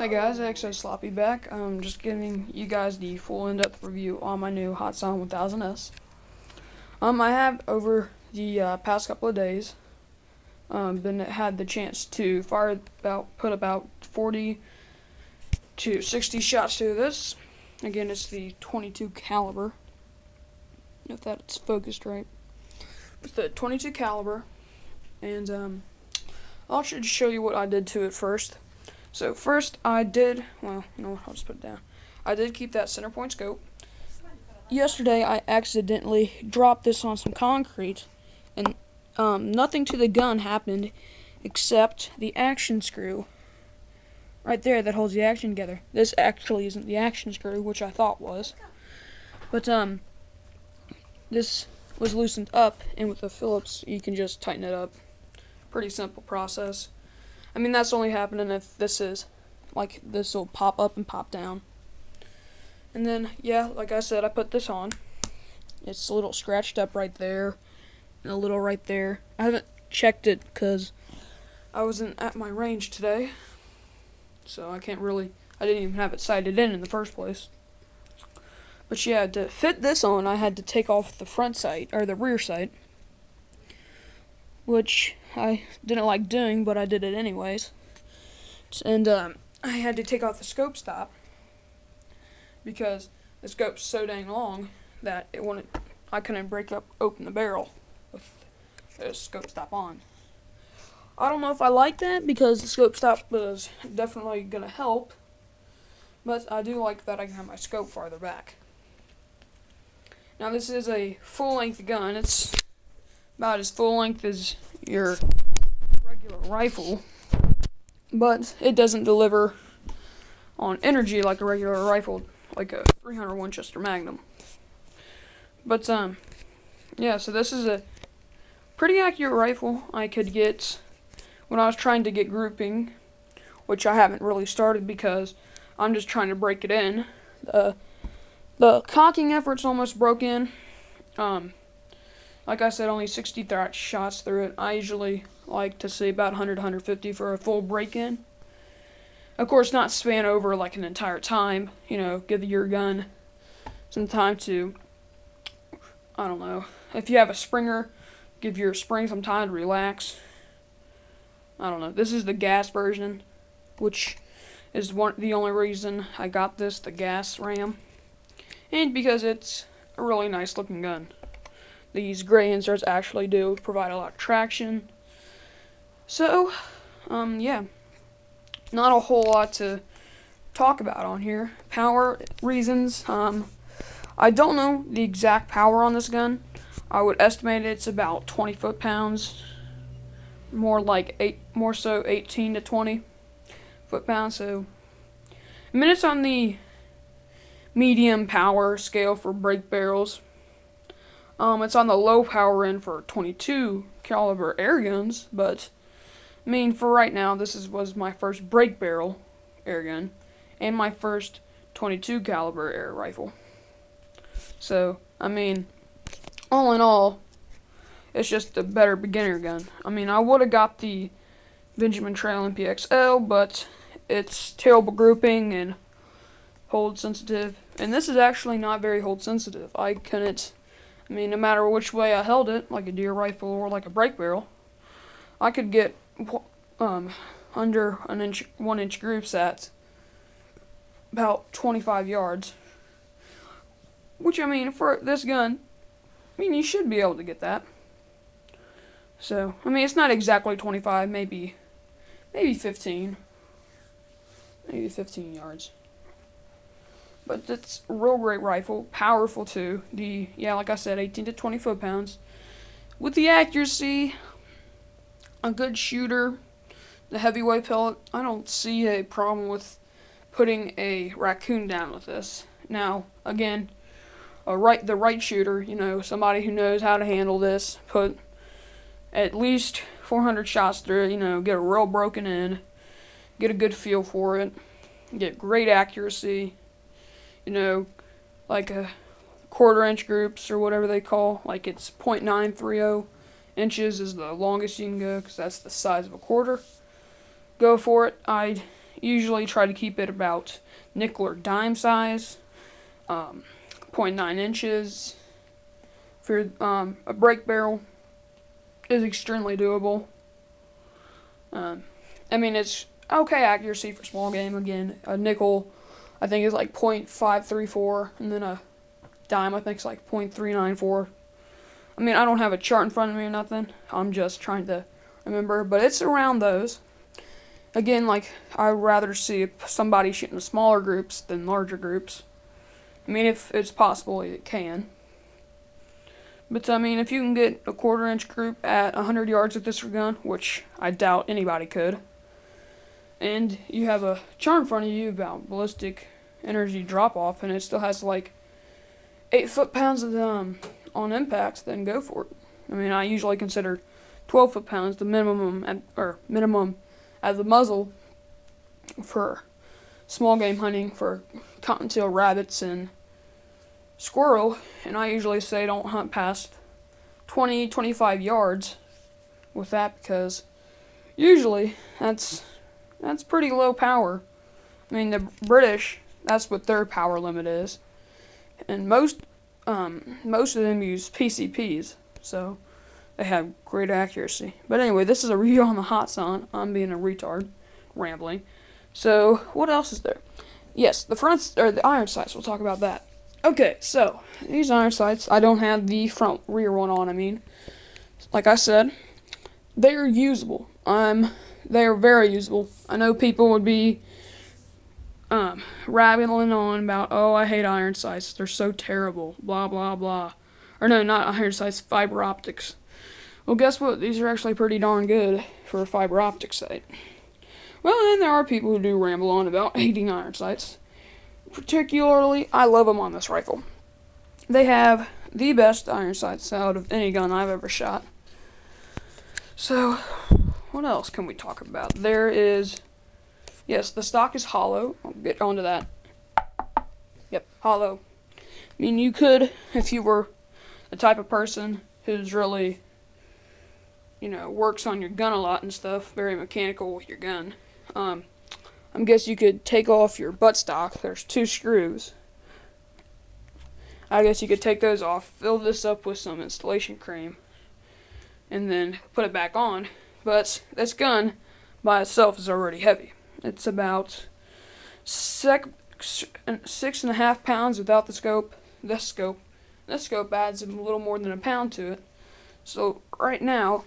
Hi guys, XO Sloppy back. I'm just giving you guys the full in-depth review on my new Hatsan 1000S. I have over the past couple of days had the chance to put about 40 to 60 shots through this. Again, it's the 22 caliber. If that's focused right. It's the 22 caliber, and I'll just show you what I did to it first. So first I did, well, no, I'll just put it down. I did keep that center point scope. Yesterday I accidentally dropped this on some concrete, and nothing to the gun happened except the action screw right there that holds the action together. This actually isn't the action screw, which I thought was, but this was loosened up, and with the Phillips you can just tighten it up. Pretty simple process. I mean, that's only happening if this will pop up and pop down. And then, yeah, like I said, I put this on. It's a little scratched up right there, and a little right there. I haven't checked it because I wasn't at my range today, so I didn't even have it sighted in the first place. But yeah, to fit this on, I had to take off the front sight, or the rear sight, which I didn't like doing, but I did it anyways. And I had to take off the scope stop because the scope's so dang long that I couldn't open the barrel with the scope stop on. I don't know if I like that because the scope stop was definitely gonna help, but I do like that I can have my scope farther back. Now this is a full-length gun. It's about as full length as your regular rifle, but it doesn't deliver on energy like a regular rifle, like a 300 Winchester Magnum. But yeah, so this is a pretty accurate rifle I could get when I was trying to get grouping, which I haven't really started because I'm just trying to break it in. The cocking effort's almost broke in. Like I said, only 60 shots through it. I usually like to see about 100 to 150 for a full break-in. Of course, not span over like an entire time. You know, give your gun some time to, I don't know. If you have a springer, give your spring some time to relax. I don't know. This is the gas version, which is the only reason I got this, the gas ram. And because it's a really nice looking gun. These gray inserts actually do provide a lot of traction. So, yeah. Not a whole lot to talk about on here. Power reasons. I don't know the exact power on this gun. I would estimate it's about 20 foot-pounds. More so 18 to 20 foot-pounds. So, I mean, it's on the medium power scale for break barrels. It's on the low power end for 22 caliber air guns, but I mean, for right now, was my first break barrel air gun and my first 22 caliber air rifle. So, I mean, all in all, it's just a better beginner gun. I mean, I would have got the Benjamin Trail MPXL, but it's terrible grouping and hold sensitive, and this is actually not very hold sensitive. I mean, no matter which way I held it, like a deer rifle or like a break barrel, I could get under 1 inch groups at about 25 yards. Which, I mean, for this gun, I mean, you should be able to get that. So, I mean, it's not exactly 25, maybe 15. Maybe 15 yards. But it's a real great rifle, powerful too. Like I said, 18 to 20 foot-pounds. With the accuracy, a good shooter, the heavyweight pellet, I don't see a problem with putting a raccoon down with this. Now, again, the right shooter, you know, somebody who knows how to handle this, put at least 400 shots through it, you know, get a real broken in, get a good feel for it, get great accuracy. You know, like a 1/4 inch groups or whatever they call, like it's .930 inches is the longest you can go because that's the size of a quarter. Go for it. usually try to keep it about nickel or dime size, 0.9 inches. For a brake barrel is extremely doable. I mean, it's okay accuracy for small game. Again, a nickel, I think, is like 0.534, and then a dime, I think, is like 0.394. I mean, I don't have a chart in front of me or nothing. I'm just trying to remember, but it's around those. Again, like, I'd rather see somebody shooting smaller groups than larger groups. I mean, if it's possible, it can. But, I mean, if you can get a 1/4 inch group at 100 yards with this gun, which I doubt anybody could, and you have a chart in front of you about ballistic energy drop-off, and it still has, like, 8 foot-pounds of on impact, then go for it. I mean, I usually consider 12 foot-pounds the minimum at the muzzle for small game hunting for cottontail rabbits and squirrel, and I usually say don't hunt past 20-25 yards with that, because usually that's pretty low power. I mean, the British, that's what their power limit is, and most of them use PCPs, so they have great accuracy. But anyway, this is a review on the Hatsan. I'm being a retard, rambling. So what else is there? Yes, the iron sights. We'll talk about that. Okay, so these iron sights, I don't have the rear one on. I mean, like I said, they are usable. They are very usable. I know people would be rattling on about, oh, I hate iron sights, they're so terrible, blah blah blah. Or no, not iron sights, fiber optics. Well, guess what? These are actually pretty darn good for a fiber optic sight. Well, then there are people who do ramble on about hating iron sights. Particularly, I love them on this rifle. They have the best iron sights out of any gun I've ever shot. So, what else can we talk about? There is, yes, the stock is hollow. I'll get onto that. Yep, hollow. I mean, you could, if you were the type of person who's really, works on your gun a lot and stuff, very mechanical with your gun, I guess you could take off your buttstock. There's 2 screws. I guess you could take those off, fill this up with some installation cream, and then put it back on. But this gun by itself is already heavy. It's about 6.5 pounds without the scope. This scope adds a little more than a pound to it. So right now,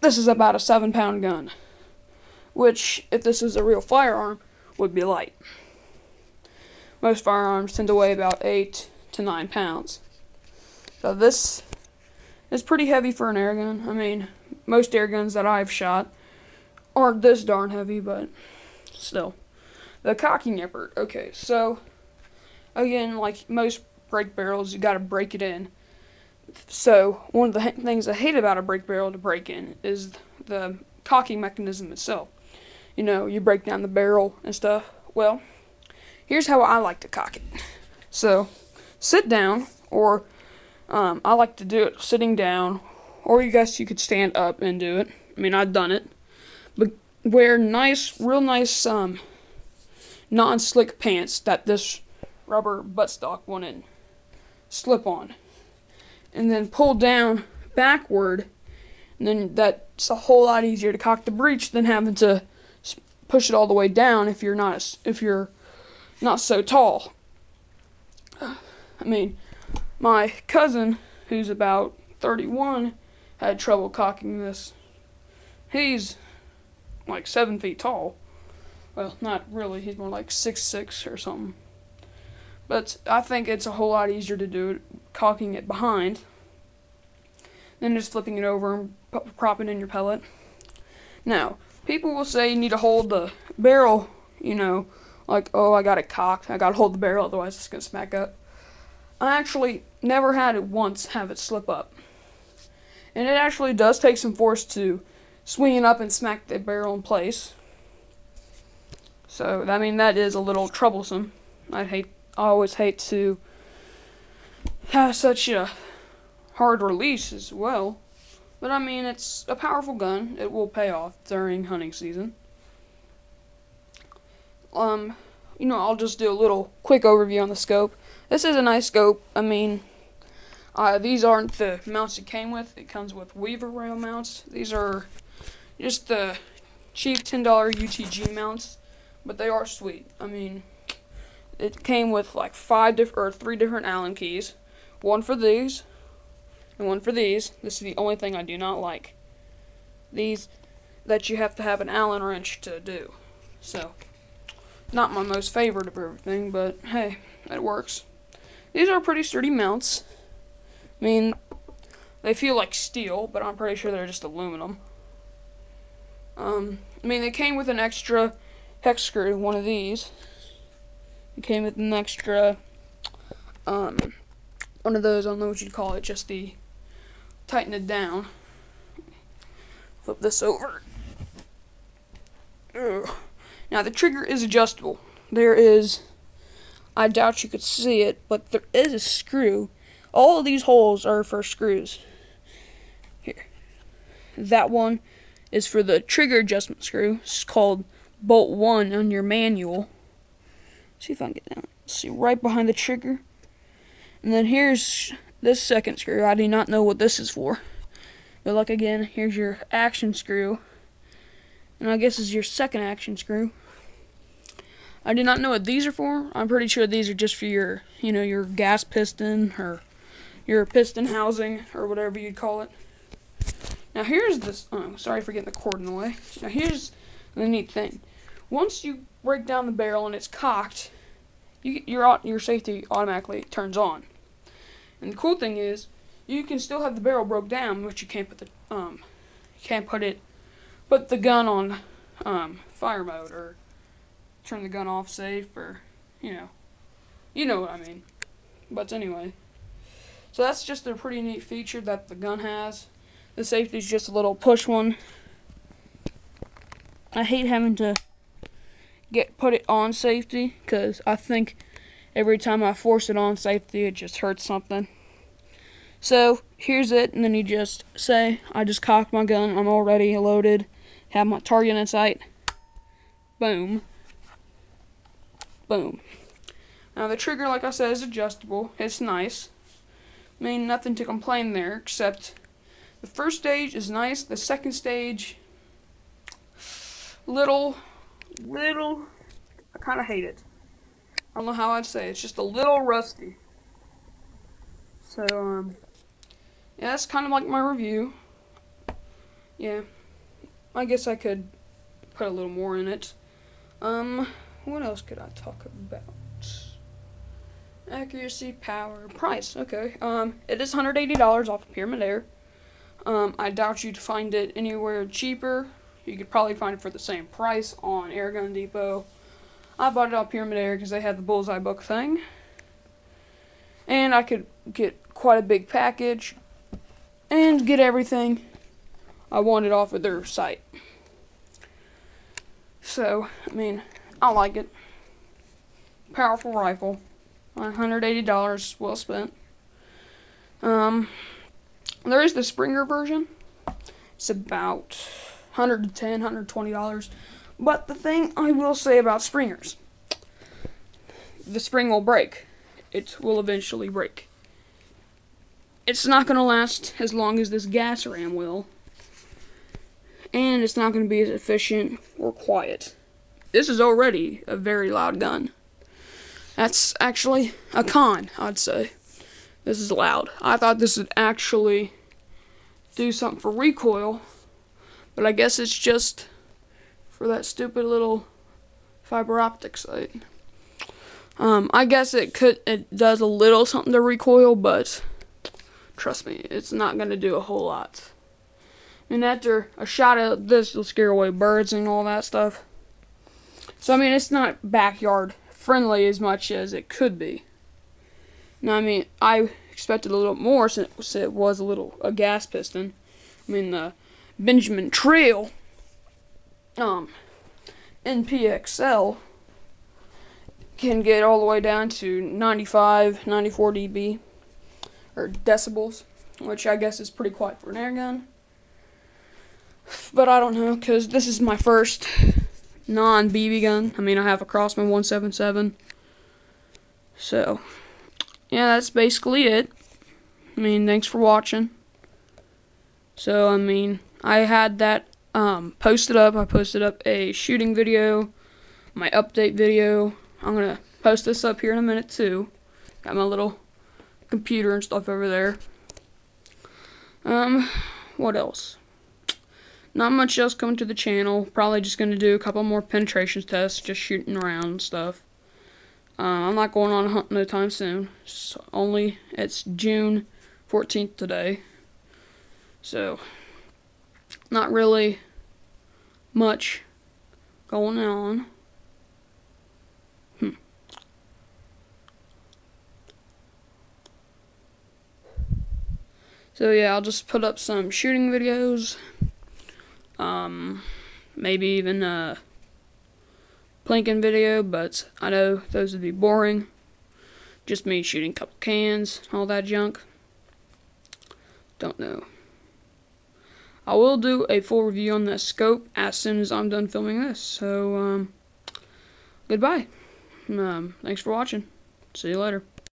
this is about a 7-pound gun, which, if this is a real firearm, would be light. Most firearms tend to weigh about 8 to 9 pounds. So this is pretty heavy for an air gun. I mean, most air guns that I've shot aren't this darn heavy, but still. The cocking effort. Okay, so, again, like most brake barrels, you gotta break it in. So, one of the things I hate about a brake barrel to break in is the cocking mechanism itself. You break down the barrel and stuff. Well, here's how I like to cock it. So, sit down, or I like to do it sitting down, or you could stand up and do it. I mean, I've done it. But wear real nice, non-slick pants that this rubber buttstock wouldn't slip on. And then pull down backward, and then that's a whole lot easier to cock the breech than having to push it all the way down if you're not so tall. I mean, my cousin, who's about 31, had trouble cocking this. He's like 7 feet tall. Well, not really. He's more like 6'6" or something. But I think it's a whole lot easier to do it cocking it behind than just flipping it over and propping in your pellet. Now, people will say you need to hold the barrel, like, oh, I got it cocked. I got to hold the barrel, otherwise it's going to smack up. I actually never had it once have it slip up. And it actually does take some force to swing it up and smack the barrel in place. So, I mean, that is a little troublesome. I always hate to have such a hard release as well. But I mean, it's a powerful gun. It will pay off during hunting season. I'll just do a little quick overview on the scope. This is a nice scope. I mean, these aren't the mounts it came with. It comes with weaver rail mounts. These are just the cheap $10 UTG mounts, but they are sweet. I mean, it came with like 3 different Allen keys. One for these, and one for these. This is the only thing I do not like. These that you have to have an Allen wrench to do. So, not my most favorite of everything, but hey, it works. These are pretty sturdy mounts. I mean, they feel like steel, but I'm pretty sure they're just aluminum. They came with an extra hex screw, one of these. It came with an extra, one of those, I don't know what you'd call it, just the tighten it down. Flip this over. Ugh. Now the trigger is adjustable. There is, I doubt you could see it, but there is a screw. All of these holes are for screws. Here. That one is for the trigger adjustment screw. It's called bolt 1 on your manual. See if I can get down. See, right behind the trigger. And then here's this second screw. I do not know what this is for. But like again, here's your action screw. And I guess this is your second action screw. I do not know what these are for. I'm pretty sure these are just for your, your gas piston or your piston housing or whatever you'd call it. Now here's this, sorry for getting the cord in the way. Now here's the neat thing. Once you break down the barrel and it's cocked, your safety automatically turns on. And the cool thing is, you can still have the barrel broke down, but you can't put the gun on fire mode or turn the gun off safe or you know what I mean. But anyway, so that's just a pretty neat feature that the gun has. The safety is just a little push one. I hate having to put it on safety because I think every time I force it on safety, it just hurts something. So here's it, and then you just say, I just cocked my gun, I'm already loaded, have my target in sight. Boom. Boom. Now the trigger, like I said, is adjustable. It's nice. I mean, nothing to complain there, except the first stage is nice. The second stage, little, I kind of hate it. I don't know how I'd say it. It's just a little rusty. So, yeah, that's kind of like my review. Yeah, I guess I could put a little more in it. What else could I talk about? Accuracy, power, price. Okay. It is $180 off of Pyramid Air. I doubt you'd find it anywhere cheaper. You could probably find it for the same price on Airgun Depot. I bought it on Pyramid Air because they had the Bullseye book thing. And I could get quite a big package and get everything I wanted off of their site. So, I mean, I like it. Powerful rifle. $180 well spent. There is the Springer version. It's about $110, $120. But the thing I will say about Springers, the spring will break. It will eventually break. It's not going to last as long as this gas ram will. And it's not going to be as efficient or quiet. This is already a very loud gun. That's actually a con, I'd say. This is loud. I thought this would actually do something for recoil, but I guess it's just for that stupid little fiber optic sight. I guess it does a little something to recoil, but trust me, it's not going to do a whole lot. And after a shot of this will scare away birds and all that stuff. So, I mean, it's not backyard friendly as much as it could be. Now, I mean, I expected a little more since it was a gas piston. I mean, the Benjamin Trail NPXL can get all the way down to 95, 94 dB, or decibels, which I guess is pretty quiet for an air gun. But I don't know, because this is my first non-BB gun. I mean, I have a Crossman 177. So, yeah, that's basically it. I mean, thanks for watching. So, I mean, I had that posted up. I posted up a shooting video, my update video. I'm going to post this up here in a minute, too. Got my little computer and stuff over there. What else? Not much else coming to the channel. Probably just going to do a couple more penetration tests, just shooting around and stuff. I'm not going on a hunt no time soon. It's June 14th today. So, not really much going on. So yeah, I'll just put up some shooting videos. Maybe even a planking video, but I know those would be boring. Just me shooting a couple cans, all that junk. Don't know. I will do a full review on this scope as soon as I'm done filming this. So, goodbye. Thanks for watching. See you later.